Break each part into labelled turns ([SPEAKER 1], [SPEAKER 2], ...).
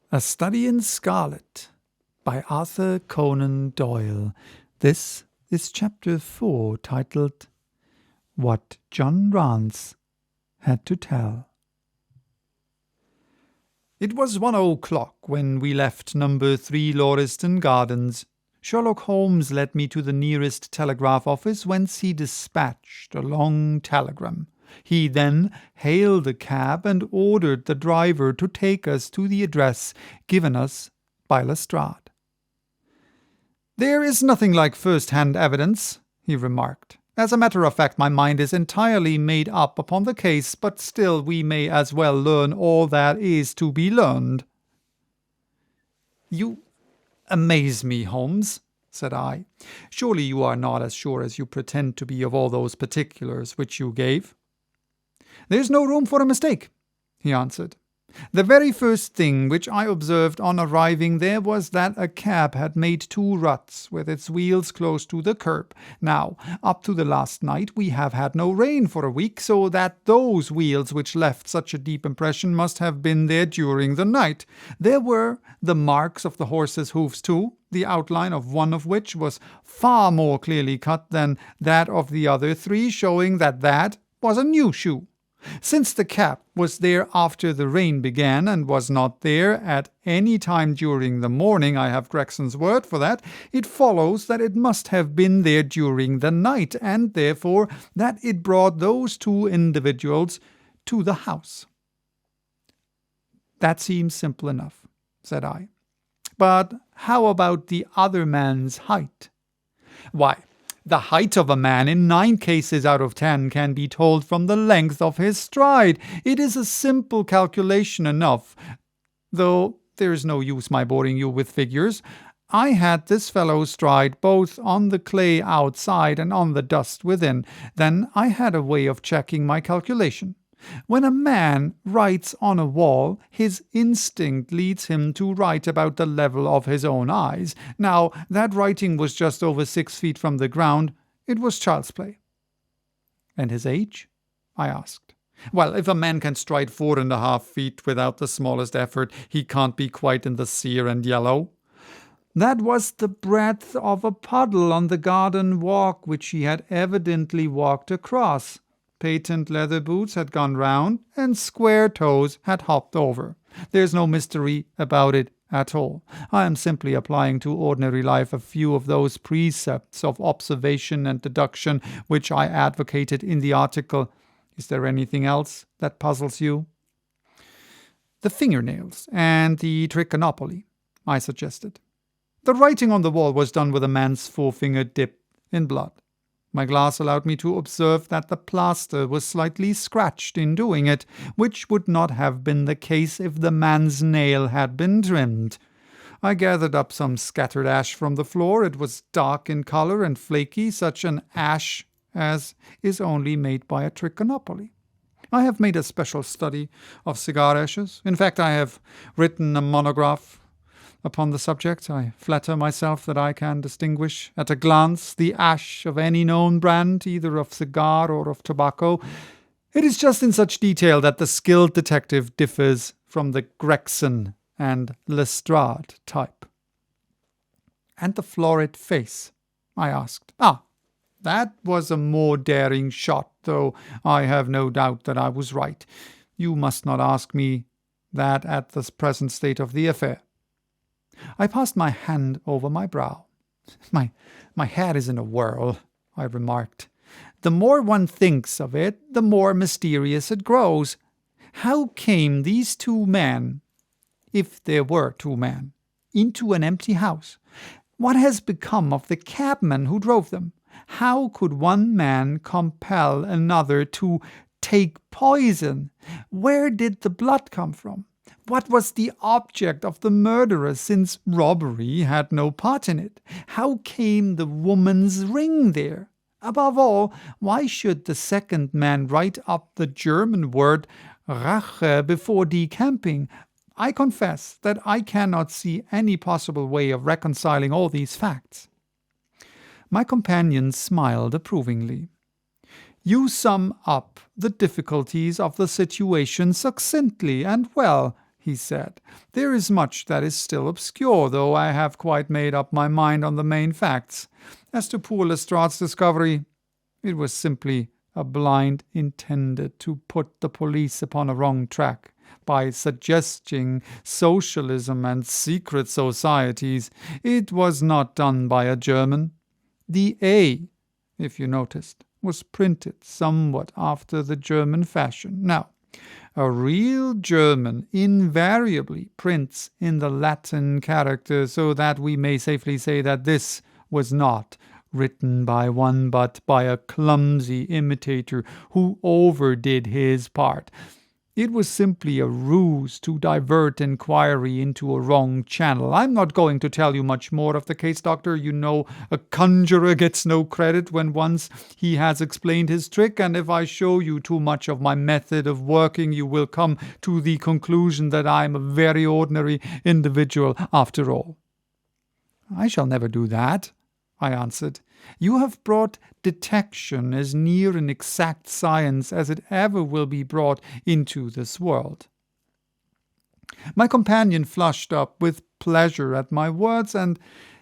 [SPEAKER 1] A Study in Scarlet by Arthur Conan Doyle. This is Chapter 4, titled What John Rance Had to Tell. It was 1:00 when we left number 3 Lauriston Gardens. Sherlock Holmes led me to the nearest telegraph office, whence he dispatched a long telegram. He then hailed a cab and ordered the driver to take us to the address given us by Lestrade. "There is nothing like first-hand evidence," he remarked. "As a matter of fact, my mind is entirely made up upon the case, but still we may as well learn all that is to be learned." "You amaze me, Holmes," said I. "Surely you are not as sure as you pretend to be of all those particulars which you gave?" "There's no room for a mistake," he answered. "The very first thing which I observed on arriving there was that a cab had made 2 ruts with its wheels close to the curb. Now, up to the last night we have had no rain for a week, so that those wheels which left such a deep impression must have been there during the night. There were the marks of the horse's hoofs too, the outline of one of which was far more clearly cut than that of the other 3, showing that that was a new shoe. Since the cab was there after the rain began, and was not there at any time during the morning, I have Gregson's word for that, it follows that it must have been there during the night, and therefore that it brought those 2 individuals to the house." "That seems simple enough," said I. "But how about the other man's height?" "Why, the height of a man in 9 cases out of 10 can be told from the length of his stride. It is a simple calculation enough, though there is no use my boring you with figures. I had this fellow's stride both on the clay outside and on the dust within. Then I had a way of checking my calculation. When a man writes on a wall, his instinct leads him to write about the level of his own eyes. Now, that writing was just over 6 feet from the ground. It was child's play." "And his age?" I asked. "Well, if a man can stride 4.5 feet without the smallest effort, he can't be quite in the sere and yellow." "That was the breadth of a puddle on the garden walk which he had evidently walked across. Patent leather boots had gone round, and square toes had hopped over. There's no mystery about it at all. I am simply applying to ordinary life a few of those precepts of observation and deduction which I advocated in the article. Is there anything else that puzzles you?" "The fingernails and the trichinopoly," I suggested. "The writing on the wall was done with a man's forefinger dipped in blood. My glass allowed me to observe that the plaster was slightly scratched in doing it, which would not have been the case if the man's nail had been trimmed. I gathered up some scattered ash from the floor. It was dark in colour and flaky, such an ash as is only made by a trichinopoly. I have made a special study of cigar ashes. In fact, I have written a monograph upon the subject. I flatter myself that I can distinguish at a glance the ash of any known brand, either of cigar or of tobacco. It is just in such detail that the skilled detective differs from the Gregson and Lestrade type." "And the florid face?" I asked. That was a more daring shot, though I have no doubt that I was right. You must not ask me that at the present state of the affair." I passed my hand over my brow. My head is in a whirl," I remarked. "The more one thinks of it, the more mysterious it grows. How came these 2 men, if there were 2 men, into an empty house? What has become of the cabman who drove them? How could one man compel another to take poison? Where did the blood come from? What was the object of the murderer, since robbery had no part in it? How came the woman's ring there? Above all, why should the second man write up the German word Rache before decamping? I confess that I cannot see any possible way of reconciling all these facts." My companion smiled approvingly. "You sum up the difficulties of the situation succinctly and well," he said. "There is much that is still obscure, though I have quite made up my mind on the main facts. As to poor Lestrade's discovery, it was simply a blind intended to put the police upon a wrong track by suggesting socialism and secret societies. It was not done by a German. The A, if you noticed, was printed somewhat after the German fashion. Now, a real German invariably prints in the Latin character, so that we may safely say that this was not written by one but by a clumsy imitator who overdid his part. It was simply a ruse to divert inquiry into a wrong channel. I'm not going to tell you much more of the case, Doctor. You know a conjurer gets no credit when once he has explained his trick, and if I show you too much of my method of working, you will come to the conclusion that I am a very ordinary individual after all." "I shall never do that," I answered. "You have brought detection as near an exact science as it ever will be brought into this world." My companion flushed up with pleasure at my words and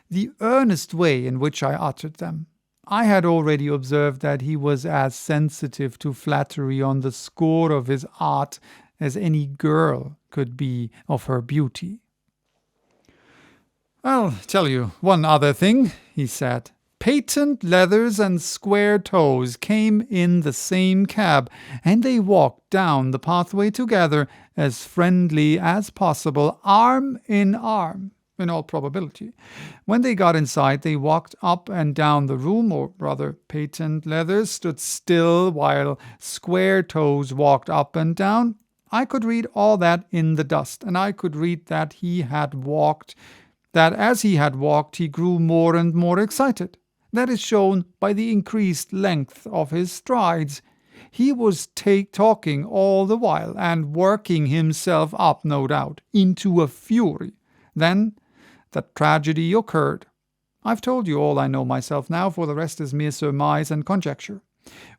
[SPEAKER 1] the earnest way in which I uttered them. I had already observed that he was as sensitive to flattery on the score of his art as any girl could be of her beauty. "I'll tell you one other thing," he said. "Patent leathers and square toes came in the same cab, and they walked down the pathway together, as friendly as possible, arm in arm, in all probability. When they got inside, they walked up and down the room, or rather, Patent leathers stood still while square toes walked up and down. I could read all that in the dust, and I could read that as he had walked, he grew more and more excited. That is shown by the increased length of his strides. He was talking all the while, and working himself up, no doubt, into a fury. Then the tragedy occurred. I've told you all I know myself now, for the rest is mere surmise and conjecture.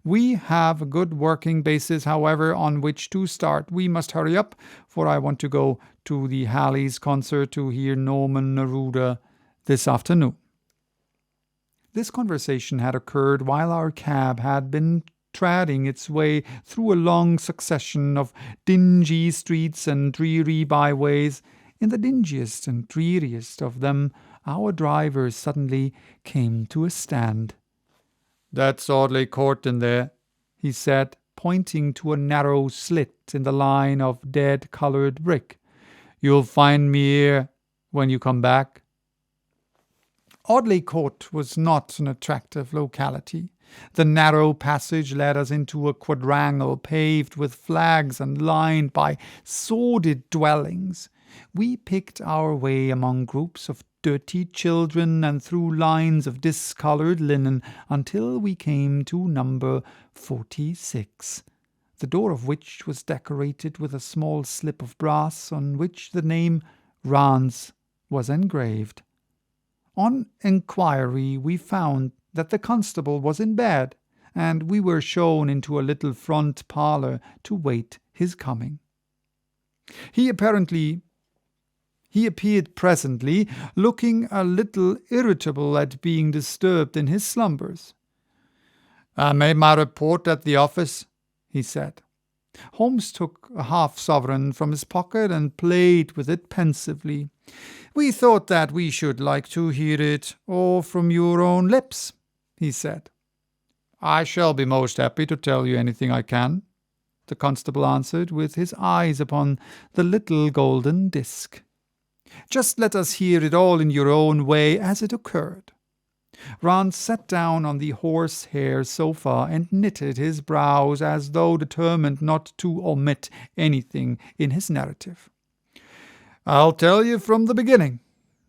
[SPEAKER 1] We have a good working basis, however, on which to start. We must hurry up, for I want to go to the Halley's concert to hear Norman Neruda this afternoon." This conversation had occurred while our cab had been treading its way through a long succession of dingy streets and dreary byways. In the dingiest and dreariest of them, our driver suddenly came to a stand. "That's Audley Court in there," he said, pointing to a narrow slit in the line of dead-coloured brick. "You'll find me here when you come back." Audley Court was not an attractive locality. The narrow passage led us into a quadrangle paved with flags and lined by sordid dwellings. We picked our way among groups of dirty children and through lines of discoloured linen until we came to number 46, the door of which was decorated with a small slip of brass on which the name Rance was engraved. On inquiry, we found that the constable was in bed, and we were shown into a little front parlour to wait his coming. He appeared presently, looking a little irritable at being disturbed in his slumbers. "I made my report at the office," he said. Holmes took a half-sovereign from his pocket and played with it pensively. "We thought that we should like to hear it all from your own lips," he said. "I shall be most happy to tell you anything I can," the constable answered, with his eyes upon the little golden disc. "Just let us hear it all in your own way as it occurred." Rance sat down on the horsehair sofa and knitted his brows as though determined not to omit anything in his narrative. "I'll tell you from the beginning,"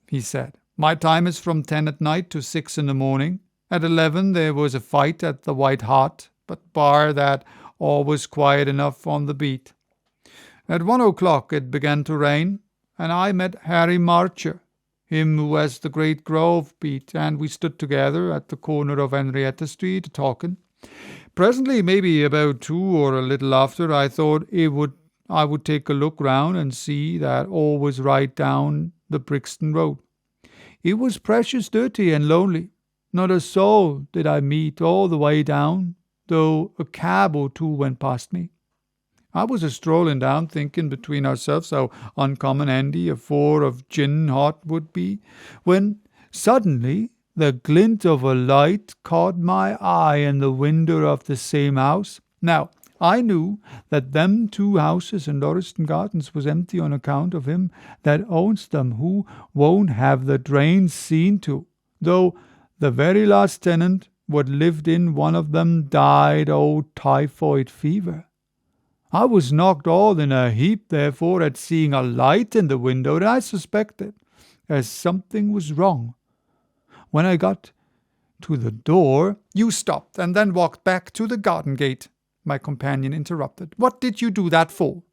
[SPEAKER 1] he said. "My time is from 10 at night to 6 in the morning. At 11 there was a fight at the White Hart, but bar that all was quiet enough on the beat. At 1 o'clock it began to rain, and I met Harry Marcher, him who has the Great Grove beat, and we stood together at the corner of Henrietta Street a-talking. Presently, maybe about 2 or a little after, I thought it would I would take a look round and see that all was right down the Brixton Road. It was precious dirty and lonely. Not a soul did I meet all the way down, though a cab or two went past me. I was a-strolling down, thinking between ourselves how uncommon handy a 4 of gin hot would be, when suddenly the glint of a light caught my eye in the window of the same house. Now, I knew that them 2 houses in Lauriston Gardens was empty on account of him that owns them, who won't have the drains seen to, though the very last tenant what lived in one of them died o' typhoid fever. I was knocked all in a heap, therefore, at seeing a light in the window, and I suspected as something was wrong. When I got to the door—" "You stopped, and then walked back to the garden gate," my companion interrupted. "What did you do that for?"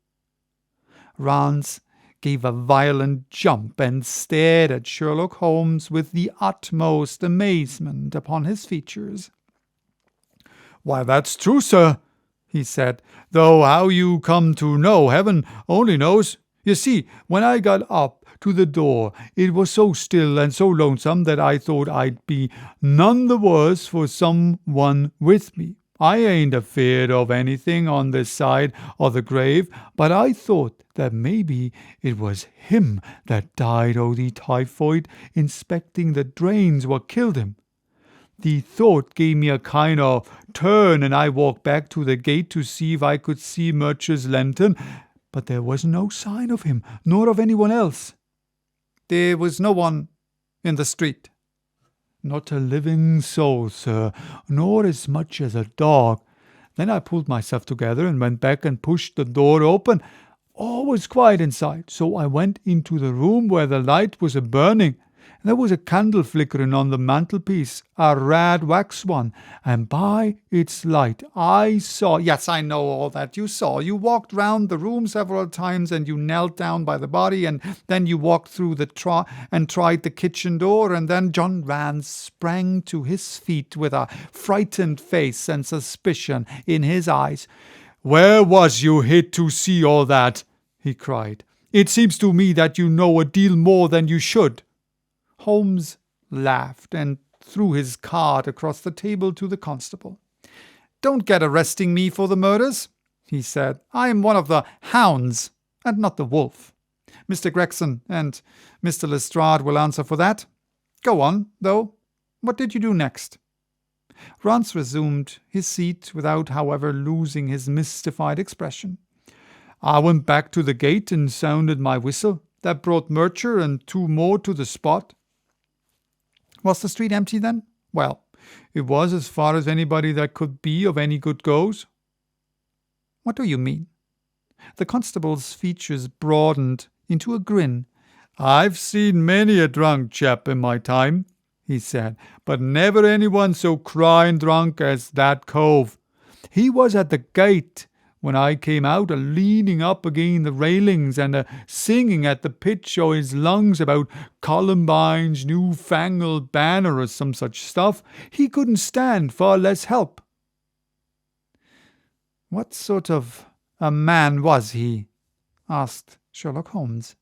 [SPEAKER 1] Rance gave a violent jump and stared at Sherlock Holmes with the utmost amazement upon his features. "Why, that's true, sir," he said, "though how you come to know, heaven only knows. You see, when I got up to the door, it was so still and so lonesome that I thought I'd be none the worse for some one with me. I ain't afeard of anything on this side o' the grave, but I thought that maybe it was him that died o' the typhoid, inspecting the drains what killed him. The thought gave me a kind of turn, and I walked back to the gate to see if I could see Murcher's lantern, but there was no sign of him, nor of anyone else." "There was no one in the street?" "Not a living soul, sir, nor as much as a dog. Then I pulled myself together and went back and pushed the door open. All was quiet inside, so I went into the room where the light was a-burning. There was a candle flickering on the mantelpiece, a red wax one, and by its light I saw—" "Yes, I know all that you saw. You walked round the room several times, and you knelt down by the body, and then you walked through the tried the kitchen door, and then—" John Rance sprang to his feet with a frightened face and suspicion in his eyes. "Where was you hid to see all that?" he cried. "It seems to me that you know a deal more than you should." Holmes laughed and threw his card across the table to the constable. "Don't get arresting me for the murders," he said. "I am one of the hounds, and not the wolf. Mr. Gregson and Mr. Lestrade will answer for that. Go on, though. What did you do next?" Rance resumed his seat without, however, losing his mystified expression. "I went back to the gate and sounded my whistle. That brought Murcher and 2 more to the spot." "Was the street empty then?" "Well, it was as far as anybody that could be of any good goes." "What do you mean?" The constable's features broadened into a grin. "I've seen many a drunk chap in my time," he said, "but never anyone so crying drunk as that cove. He was at the gate when I came out, a-leaning up agin the railings and a-singing at the pitch o' his lungs about Columbine's new-fangled banner or some such stuff. He couldn't stand far less help." "What sort of a man was he?" asked Sherlock Holmes.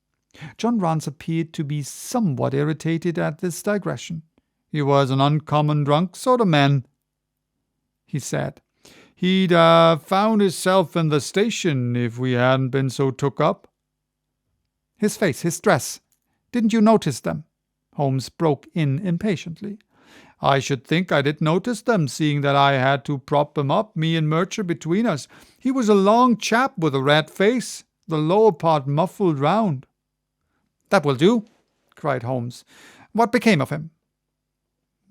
[SPEAKER 1] John Rance appeared to be somewhat irritated at this digression. "He was an uncommon drunk sort of man," he said. "He'd found hisself in the station if we hadn't been so took up." "His face, his dress, didn't you notice them?" Holmes broke in impatiently. "I should think I did notice them, seeing that I had to prop him up, me and Murcher between us. He was a long chap with a red face, the lower part muffled round." "That will do," cried Holmes. "What became of him?"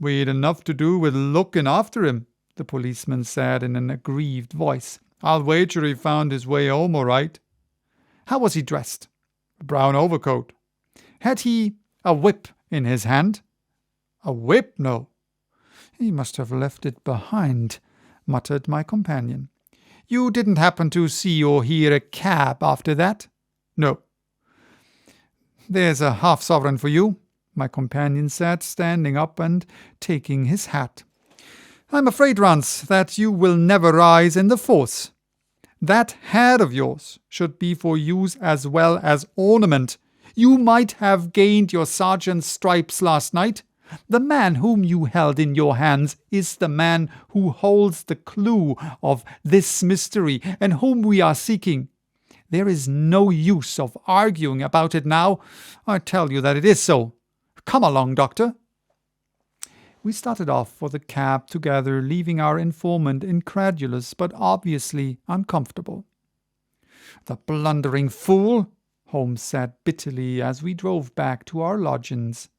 [SPEAKER 1] "We'd enough to do with looking after him," the policeman said in an aggrieved voice. "I'll wager he found his way home all right." "How was he dressed?" "A brown overcoat." "Had he a whip in his hand?" "A whip? No." "He must have left it behind," muttered my companion. "You didn't happen to see or hear a cab after that?" "No." "There's a half-sovereign for you," my companion said, standing up and taking his hat. "I'm afraid, Rance, that you will never rise in the force. That head of yours should be for use as well as ornament. You might have gained your sergeant's stripes last night. The man whom you held in your hands is the man who holds the clue of this mystery and whom we are seeking. There is no use of arguing about it now. I tell you that it is so. Come along, Doctor." We started off for the cab together, leaving our informant incredulous but obviously uncomfortable. "The blundering fool," Holmes said bitterly as we drove back to our lodgings.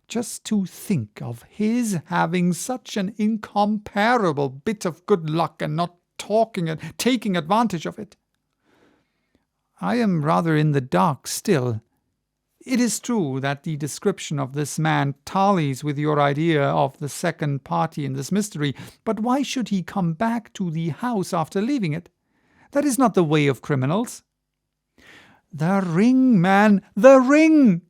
[SPEAKER 1] "Just to think of his having such an incomparable bit of good luck and not taking advantage of it. I am rather in the dark still. It is true that the description of this man tallies with your idea of the second party in this mystery, but why should he come back to the house after leaving it? That is not the way of criminals." "The ring, man, the ring!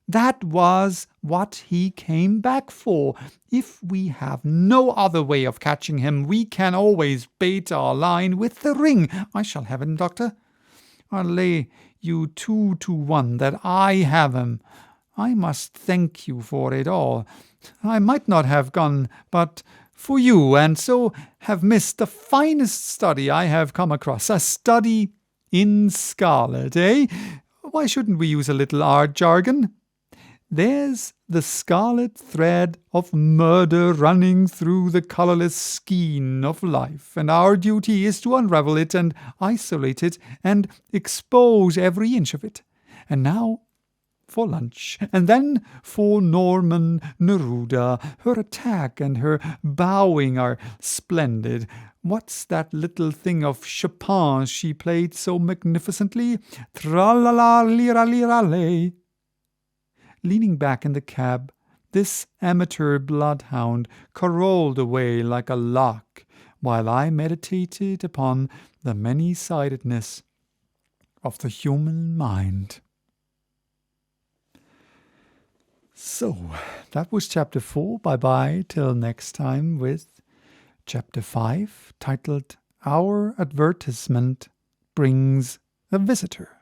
[SPEAKER 1] That was what he came back for. If we have no other way of catching him, we can always bait our line with the ring. I shall have him, Doctor. I'll lay you 2-1 that I have him. I must thank you for it all. I might not have gone but for you, and so have missed the finest study I have come across. A study in scarlet, eh? Why shouldn't we use a little art jargon? There's the scarlet thread of murder running through the colourless skein of life, and our duty is to unravel it and isolate it and expose every inch of it. And now for lunch, and then for Norman Neruda. Her attack and her bowing are splendid. What's that little thing of Chopin's she played so magnificently? Tra-la-la-li-ra-li-ra-lay." Leaning back in the cab, this amateur bloodhound carolled away like a lark, while I meditated upon the many-sidedness of the human mind. So, that was Chapter 4. Bye-bye till next time with Chapter 5, titled "Our Advertisement Brings a Visitor."